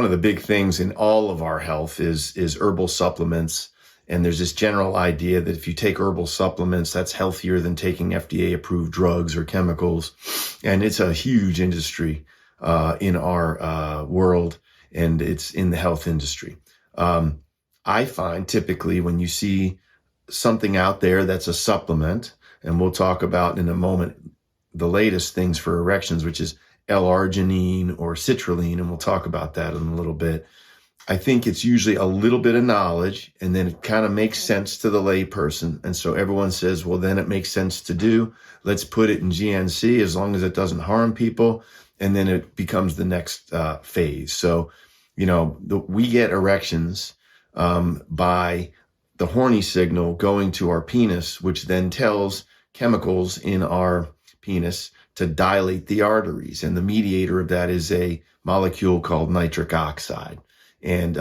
one of the big things in all of our health is herbal supplements. And there's this general idea that if you take herbal supplements, that's healthier than taking FDA approved drugs or chemicals. And it's a huge industry, in our, world, and it's in the health industry. I find typically when you see something out there that's a supplement, and we'll talk about in a moment the latest things for erections, which is L-Arginine or Citrulline, and we'll talk about that in a little bit. I think it's usually a little bit of knowledge, and then it kind of makes sense to the lay person. And so everyone says, well, then it makes sense to do. Let's put it in GNC as long as it doesn't harm people. And then it becomes the next phase. So, we get erections by the horny signal going to our penis, which then tells chemicals in our penis to dilate the arteries. And the mediator of that is a molecule called nitric oxide. And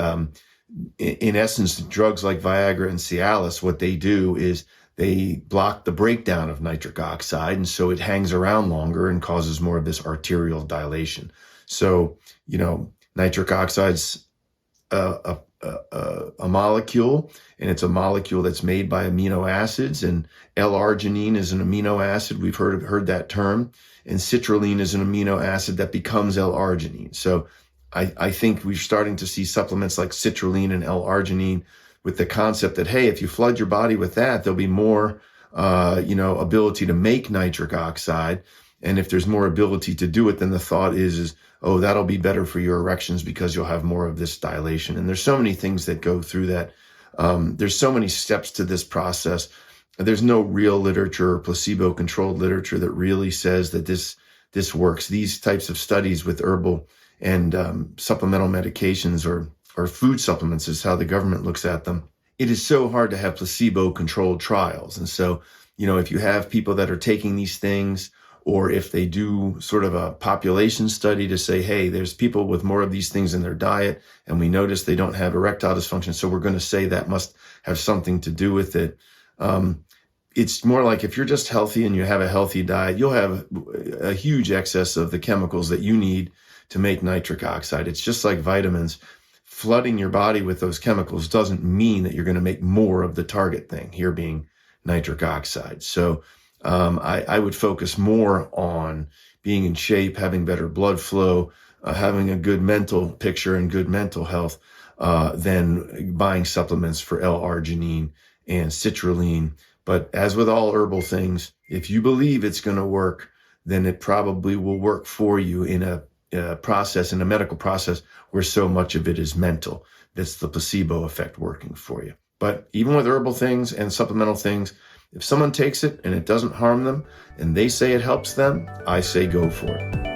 in essence, drugs like Viagra and Cialis, what they do is they block the breakdown of nitric oxide. And so it hangs around longer and causes more of this arterial dilation. So, nitric oxide's a molecule, and it's a molecule that's made by amino acids. And L-Arginine is an amino acid. We've heard that term. And citrulline is an amino acid that becomes L-Arginine. So I think we're starting to see supplements like citrulline and L-Arginine with the concept that, hey, if you flood your body with that, there'll be more, ability to make nitric oxide. And if there's more ability to do it, then the thought is, oh, that'll be better for your erections because you'll have more of this dilation. And there's so many things that go through that. There's so many steps to this process. There's no real literature or placebo-controlled literature that really says that this works. These types of studies with herbal and supplemental medications or food supplements is how the government looks at them. It is so hard to have placebo-controlled trials. And so, if you have people that are taking these things, or if they do sort of a population study to say, hey, there's people with more of these things in their diet, and we notice they don't have erectile dysfunction, so we're going to say that must have something to do with it. It's more like if you're just healthy and you have a healthy diet, you'll have a huge excess of the chemicals that you need to make nitric oxide. It's just like vitamins. Flooding your body with those chemicals doesn't mean that you're going to make more of the target thing, here being nitric oxide. So I would focus more on being in shape, having better blood flow, having a good mental picture and good mental health, than buying supplements for L-Arginine and citrulline. But as with all herbal things, if you believe it's going to work, then it probably will work for you in a process, in a medical process, where so much of it is mental. That's the placebo effect working for you. But even with herbal things and supplemental things, if someone takes it and it doesn't harm them and they say it helps them, I say go for it.